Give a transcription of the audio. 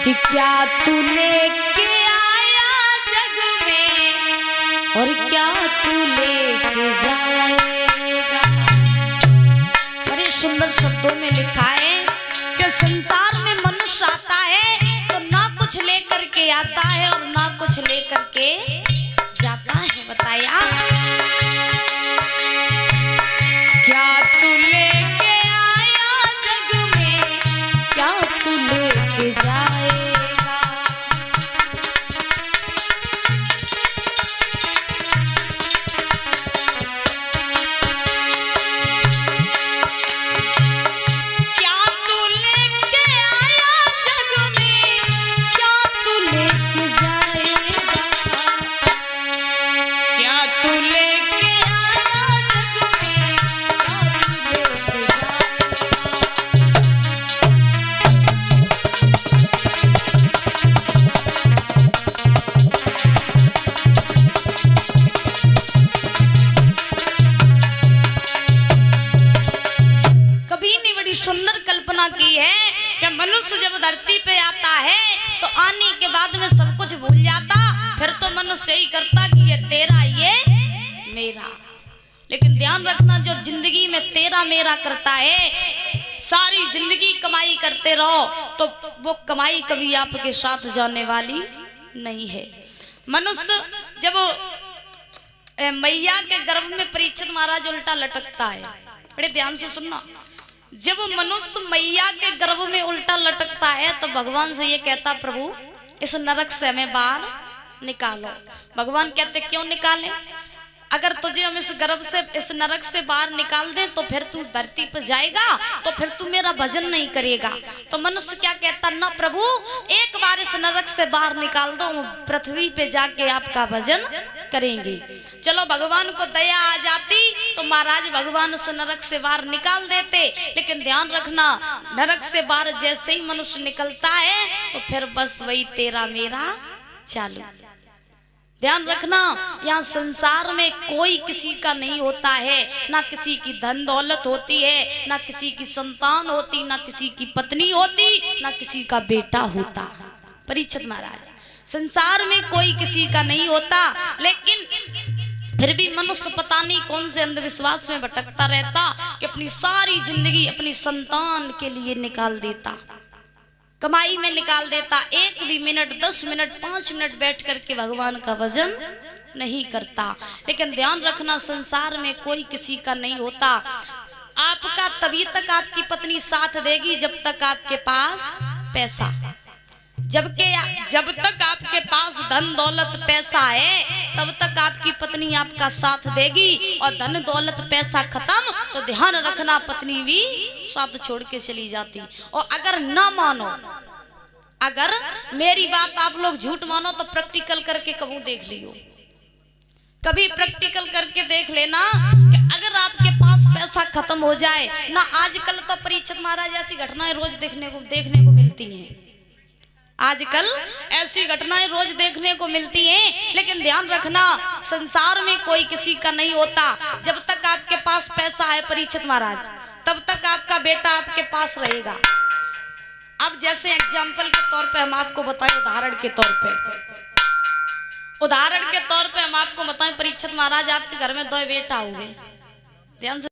कि क्या तू लेके आया जग में और क्या तू लेके जाएगा। बड़े सुंदर शब्दों में लिखा है कि संसार में मनुष्य आता है तो ना कुछ लेकर के आता है और ना कुछ लेकर के जाता है। बताया क्या तू लेके आया जग में, क्या तू लेके जाएगा। क्या तू लेके आया जग में, क्या तू लेके जाएगा। क्या तू लेके आया जग में, क्या तू लेके सुंदर कल्पना की है कि मनुष्य जब धरती पे आता है तो आने के बाद में सब कुछ भूल जाता, फिर तो मनुष्य यही करता कि ये तेरा ये मेरा। लेकिन ध्यान रखना, जो जिंदगी में तेरा मेरा करता है, सारी जिंदगी कमाई करते रहो तो वो कमाई कभी आपके साथ जाने वाली नहीं है। मनुष्य जब मैया के गर्भ में परीक्षित महाराज उल्टा लटकता है, बड़े ध्यान से सुनना, जब मनुष्य मैया के गर्भ में उल्टा लटकता है तो भगवान से ये कहता, प्रभु इस नरक से हमें बाहर निकालो। भगवान कहते क्यों निकालें, अगर तुझे हम इस गर्भ से इस नरक से बाहर निकाल दें तो फिर तू धरती पर जाएगा तो फिर तू मेरा भजन नहीं करेगा। तो मनुष्य क्या कहता, ना प्रभु एक बार इस नरक से बाहर निकाल दो, पृथ्वी पे जाके आपका भजन करेंगे। चलो भगवान को दया आ जाती तो महाराज भगवान उस नरक से बाहर निकाल देते। लेकिन ध्यान रखना, नरक से बाहर जैसे ही मनुष्य निकलता है तो फिर बस वही तेरा मेरा चालू। ध्यान रखना, यहाँ संसार में कोई किसी का नहीं होता है, ना किसी की धन दौलत होती है, ना किसी की संतान होती, ना किसी की पत्नी होती, ना किसी का बेटा होता। परीक्षित महाराज, संसार में कोई किसी का नहीं होता, लेकिन फिर भी मनुष्य पता नहीं कौन से अंधविश्वास में भटकता रहता कि अपनी सारी जिंदगी अपनी संतान के लिए निकाल देता, कमाई में निकाल देता। एक भी मिनट, 10 मिनट, 5 मिनट बैठ करके भगवान का भजन नहीं करता। लेकिन ध्यान रखना, संसार में कोई किसी का नहीं होता। आपका तभी तक आपकी पत्नी साथ देगी जब तक आपके पास पैसा, जब तक आपके पास धन दौलत पैसा है तब तक आपकी पत्नी आपका साथ देगी, और धन दौलत पैसा खत्म तो ध्यान रखना पत्नी भी साथ छोड़ के चली जाती। और अगर ना मानो, अगर मेरी बात आप लोग झूठ मानो तो प्रैक्टिकल करके कभी देख लियो, कभी प्रैक्टिकल करके देख लेना कि अगर आपके पास पैसा खत्म हो जाए ना, आजकल तो परीक्षित महाराज ऐसी घटनाएं रोज देखने को मिलती हैं, आजकल ऐसी घटनाएं रोज देखने को मिलती हैं। लेकिन ध्यान रखना, संसार में कोई किसी का नहीं होता। जब तक आपके पास पैसा है परीक्षित महाराज, तब तक आपका बेटा आपके पास रहेगा। अब जैसे एग्जाम्पल के तौर पे हम आपको बताएं, उदाहरण के तौर पे हम आपको बताएं, परीक्षित महाराज आपके घर में 2 बेटा हुए, ध्यान से